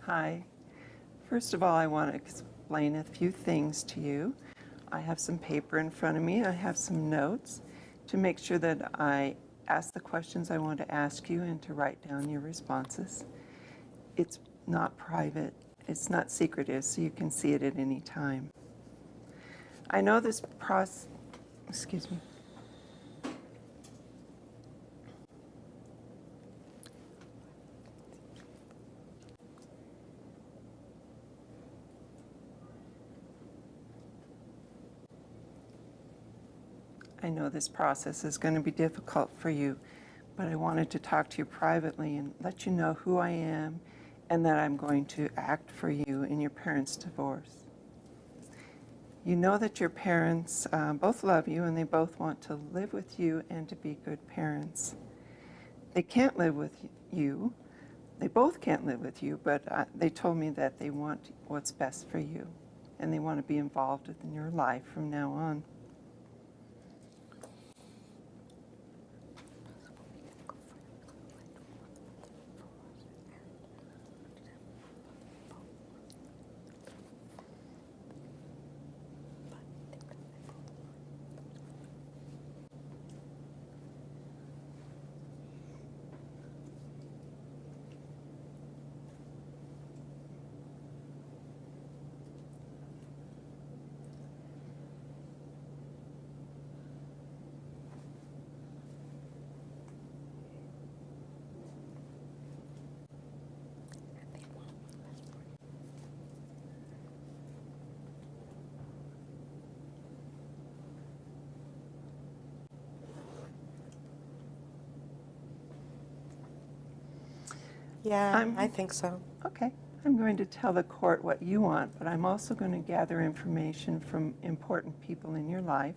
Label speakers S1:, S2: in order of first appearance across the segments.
S1: Hi. First of all, I want to explain a few things to you. I have some paper in front of me. I have some notes to make sure that I ask the questions I want to ask you and to write down your responses. It's not private. It's not secretive, so you can see it at any time. I know this process, excuse me. I know this process is going to be difficult for you, but I wanted to talk to you privately and let you know who I am and that I'm going to act for you in your parents' divorce. You know that your parents both love you and they both want to live with you and to be good parents. They can't live with you. They both can't live with you, but they told me that they want what's best for you and they want to be involved in your life from now on.
S2: Yeah, I think so.
S1: Okay. I'm going to tell the court what you want, but I'm also going to gather information from important people in your life,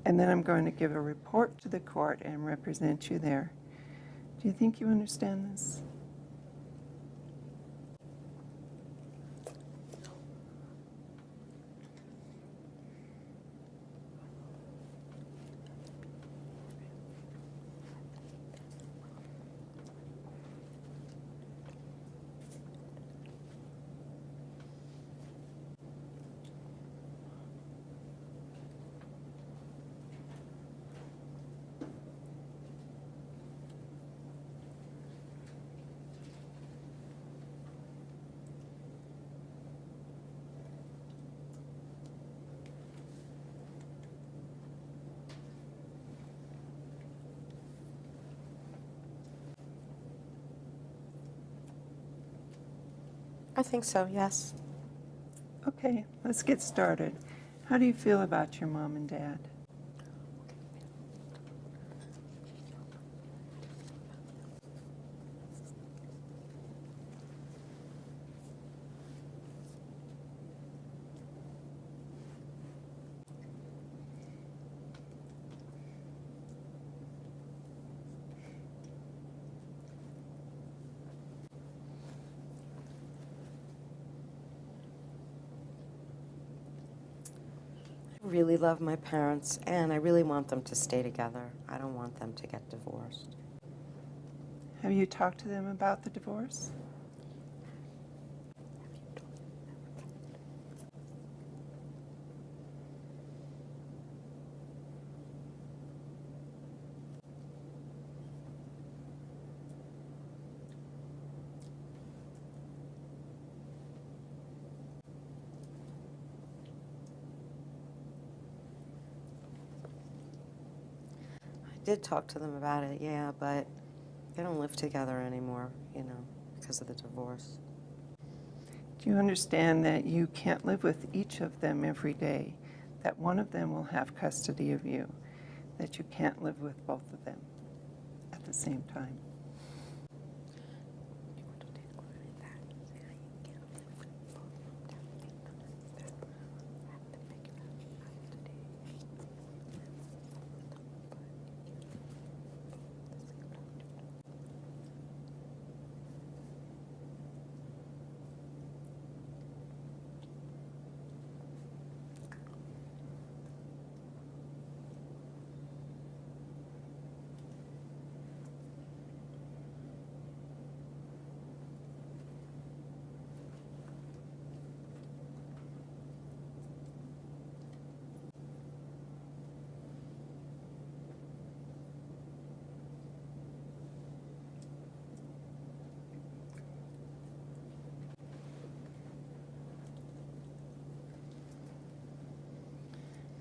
S1: and then I'm going to give a report to the court and represent you there. Do you think you understand this?
S2: I think so, yes.
S1: Okay, let's get started. How do you feel about your mom and dad?
S2: I really love my parents, and I really want them to stay together. I don't want them to get divorced.
S1: Have you talked to them about the divorce?
S2: I did talk to them about it, yeah, but they don't live together anymore, because of the divorce.
S1: Do you understand that you can't live with each of them every day, that one of them will have custody of you, that you can't live with both of them at the same time?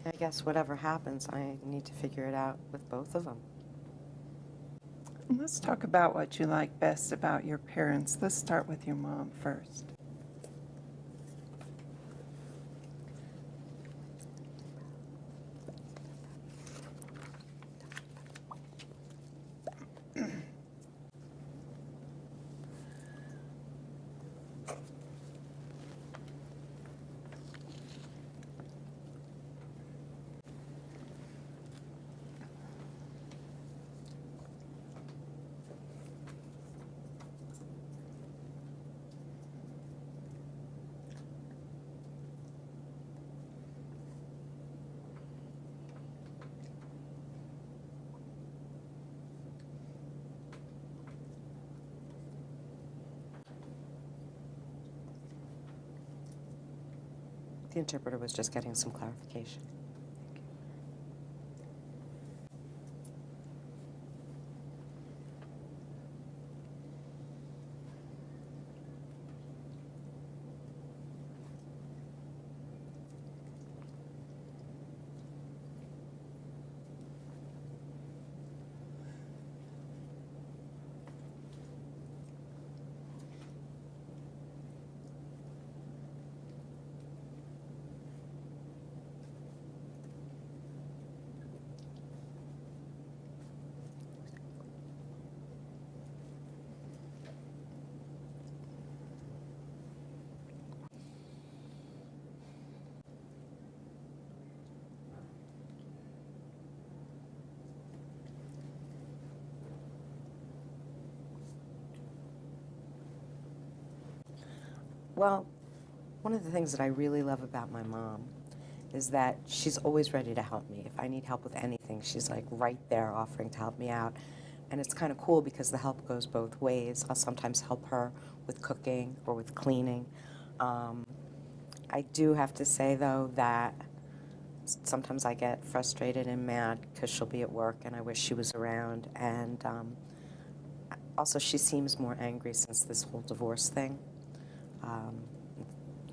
S2: I guess whatever happens, I need to figure it out with both of them.
S1: Let's talk about what you like best about your parents. Let's start with your mom first.
S2: The interpreter was just getting some clarification. Well, one of the things that I really love about my mom is that she's always ready to help me. If I need help with anything, she's like right there offering to help me out. And it's kind of cool because the help goes both ways. I'll sometimes help her with cooking or with cleaning. I do have to say, though, that sometimes I get frustrated and mad because she'll be at work and I wish she was around. And also, she seems more angry since this whole divorce thing.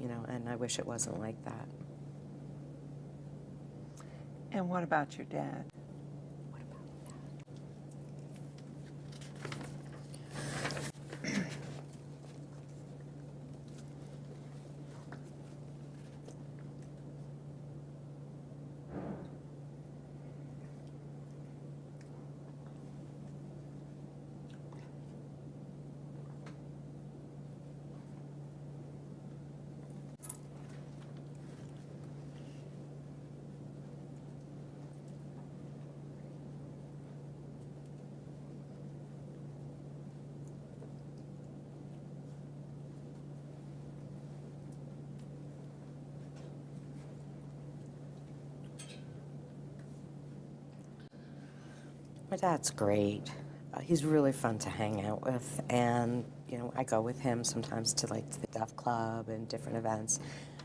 S2: You know, and I wish it wasn't like that.
S1: And what about your dad?
S2: My dad's great. He's really fun to hang out with, and you know, I go with him sometimes to like to the Deaf Club and different events.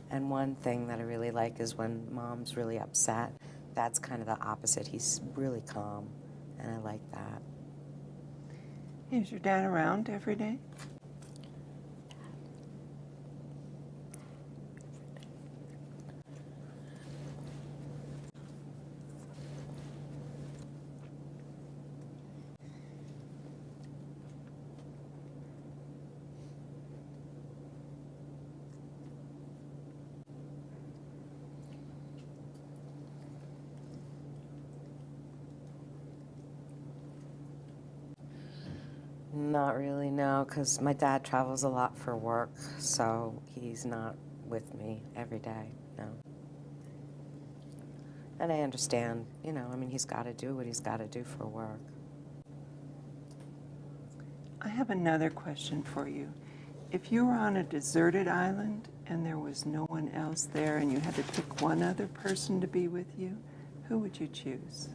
S2: And one thing that I really like is when Mom's really upset. Dad's kind of the opposite. He's really calm, and I like that.
S1: Is your dad around every day?
S2: Not really, no, because my dad travels a lot for work, so he's not with me every day, no. And I understand, you know, I mean, he's got to do what he's got to do for work.
S1: I have another question for you. If you were on a deserted island and there was no one else there and you had to pick one other person to be with you, who would you choose?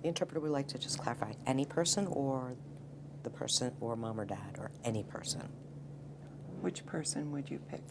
S2: The interpreter would like to just clarify, any person or the person or mom or dad or any person?
S1: Which person would you pick?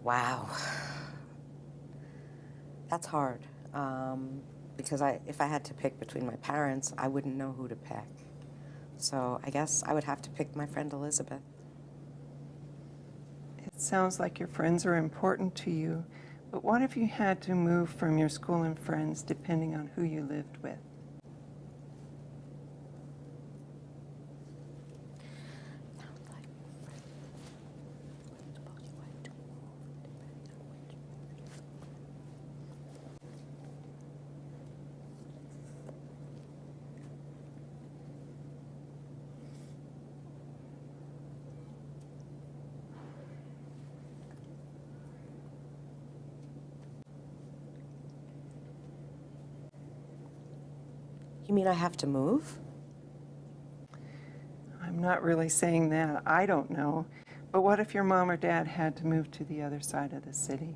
S2: Wow. That's hard. Because if I had to pick between my parents, I wouldn't know who to pick. So I guess I would have to pick my friend Elizabeth.
S1: It sounds like your friends are important to you, but what if you had to move from your school and friends depending on who you lived with?
S2: You mean I have to move?
S1: I'm not really saying that. I don't know. But what if your mom or dad had to move to the other side of the city?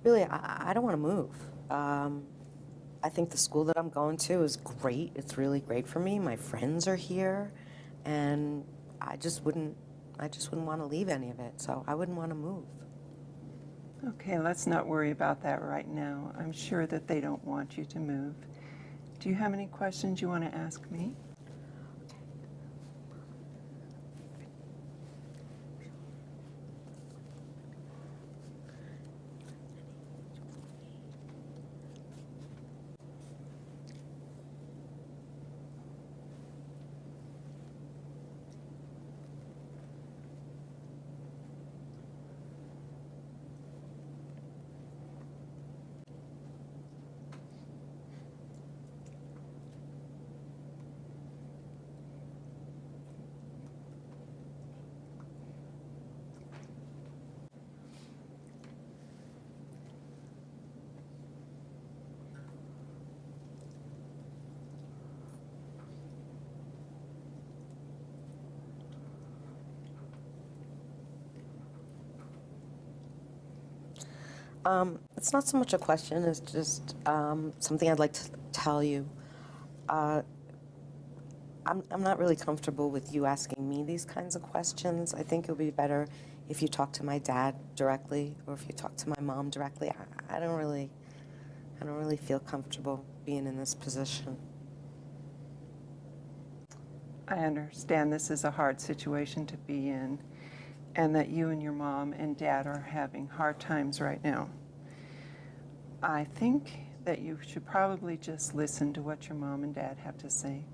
S2: Really, I don't want to move. I think the school that I'm going to is great. It's really great for me. My friends are here, and I just wouldn't want to leave any of it. So I wouldn't want to move.
S1: Okay, let's not worry about that right now. I'm sure that they don't want you to move. Do you have any questions you want to ask me?
S2: It's not so much a question, it's just something I'd like to tell you. I'm not really comfortable with you asking me these kinds of questions. I think it would be better if you talk to my dad directly, or if you talk to my mom directly. I don't really feel comfortable being in this position.
S1: I understand this is a hard situation to be in, and that you and your mom and dad are having hard times right now. I think that you should probably just listen to what your mom and dad have to say.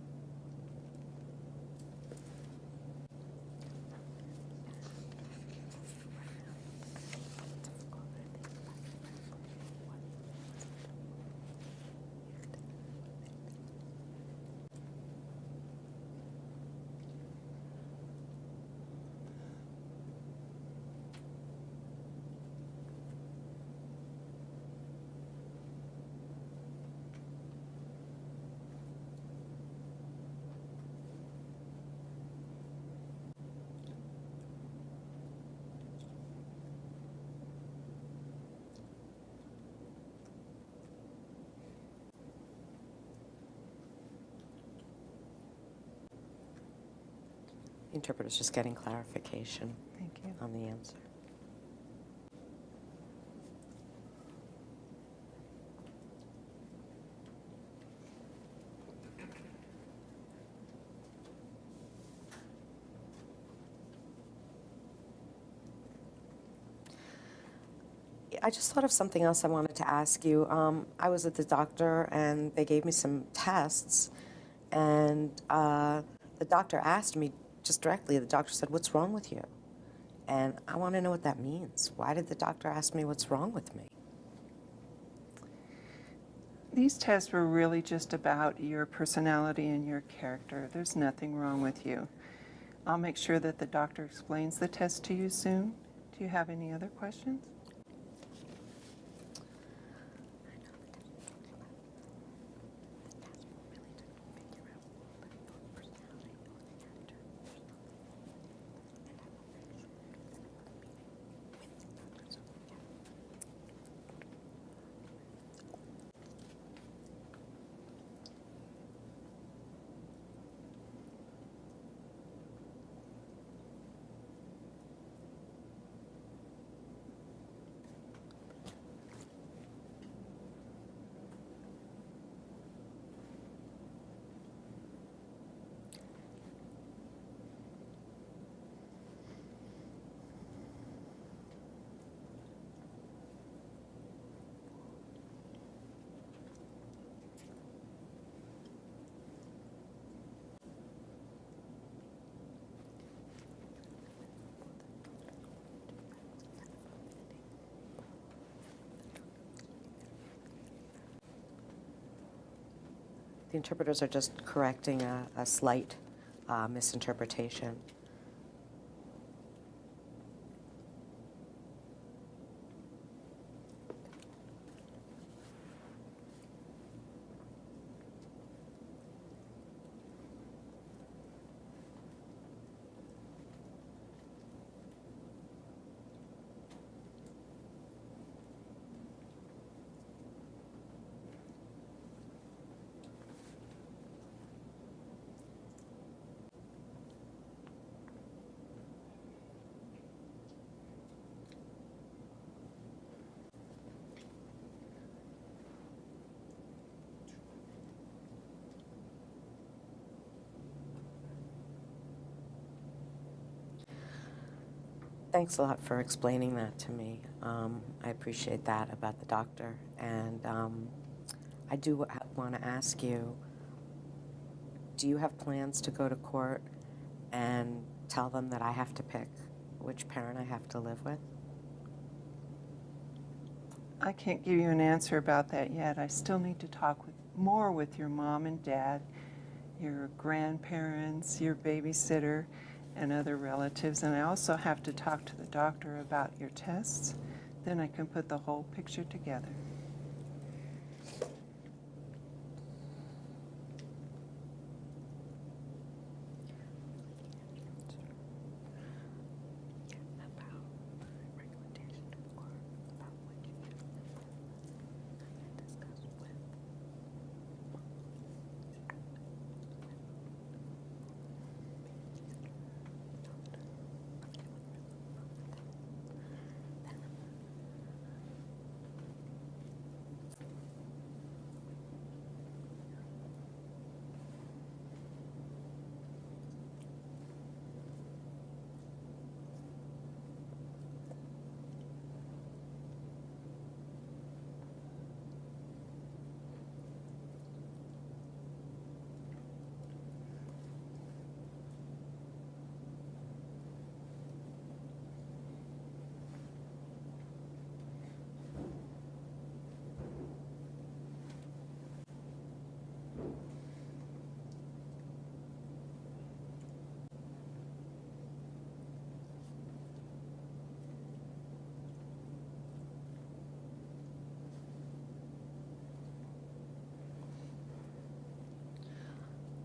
S2: The interpreter's just getting clarification
S1: Thank you.
S2: on the answer. I just thought of something else I wanted to ask you. I was at the doctor and they gave me some tests, And the doctor asked me just directly, the doctor said, "What's wrong with you?" And I want to know what that means. Why did the doctor ask me what's wrong with me?
S1: These tests were really just about your personality and your character. There's nothing wrong with you. I'll make sure that the doctor explains the test to you soon. Do you have any other questions?
S2: The interpreters are just correcting a slight misinterpretation. Thanks a lot for explaining that to me. I appreciate that about the doctor. And I do want to ask you, do you have plans to go to court and tell them that I have to pick which parent I have to live with?
S1: I can't give you an answer about that yet. I still need to talk more with your mom and dad, your grandparents, your babysitter, and other relatives. And I also have to talk to the doctor about your tests. Then I can put the whole picture together.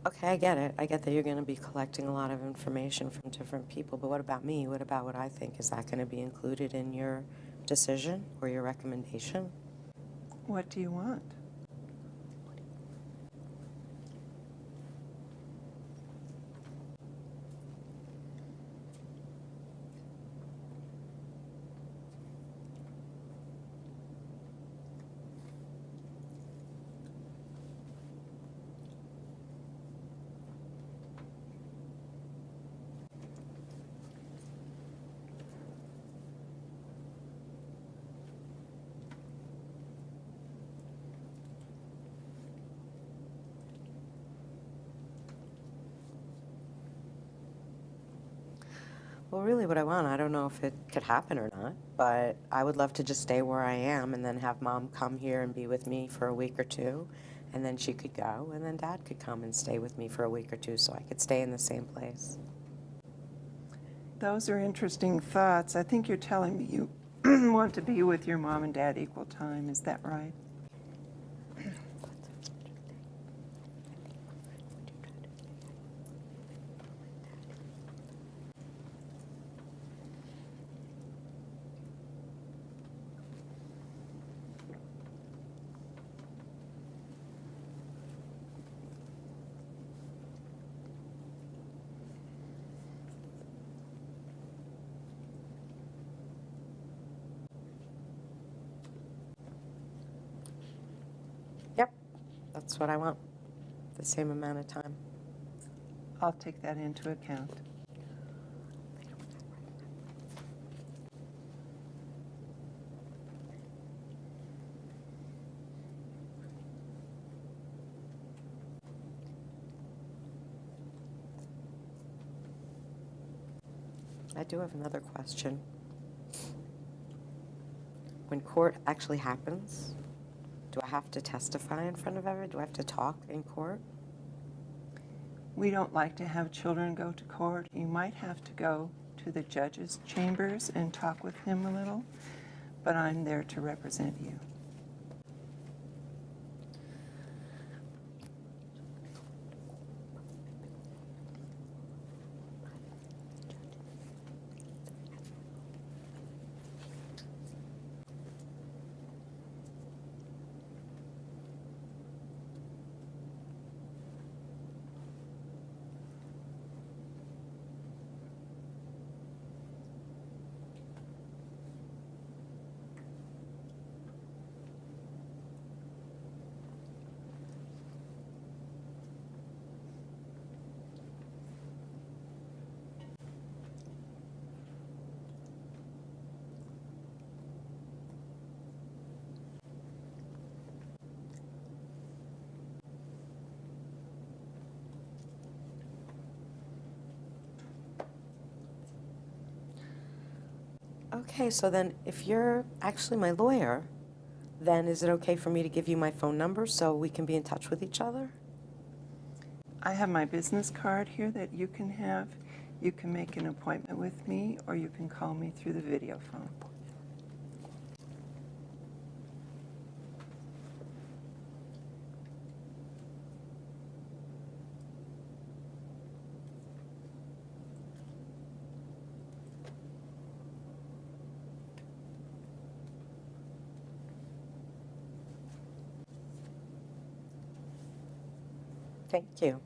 S2: Okay, I get it. I get that you're going to be collecting a lot of information from different people, but what about me? What about what I think? Is that going to be included in your decision or your recommendation?
S1: What do you want?
S2: Well, really what I want, I don't know if it could happen or not, but I would love to just stay where I am and then have Mom come here and be with me for a week or two, and then she could go, and then Dad could come and stay with me for a week or two so I could stay in the same place.
S1: Those are interesting thoughts. I think you're telling me you want to be with your mom and dad equal time. Is that right?
S2: Yep, that's what I want, the same amount of time.
S1: I'll take that into account.
S2: I do have another question. When court actually happens, do I have to testify in front of everyone? Do I have to talk in court?
S1: We don't like to have children go to court. You might have to go to the judge's chambers and talk with him a little, but I'm there to represent you.
S2: Okay, so then if you're actually my lawyer, then is it okay for me to give you my phone number so we can be in touch with each other?
S1: I have my business card here that you can have. You can make an appointment with me, or you can call me through the video phone.
S2: Thank you.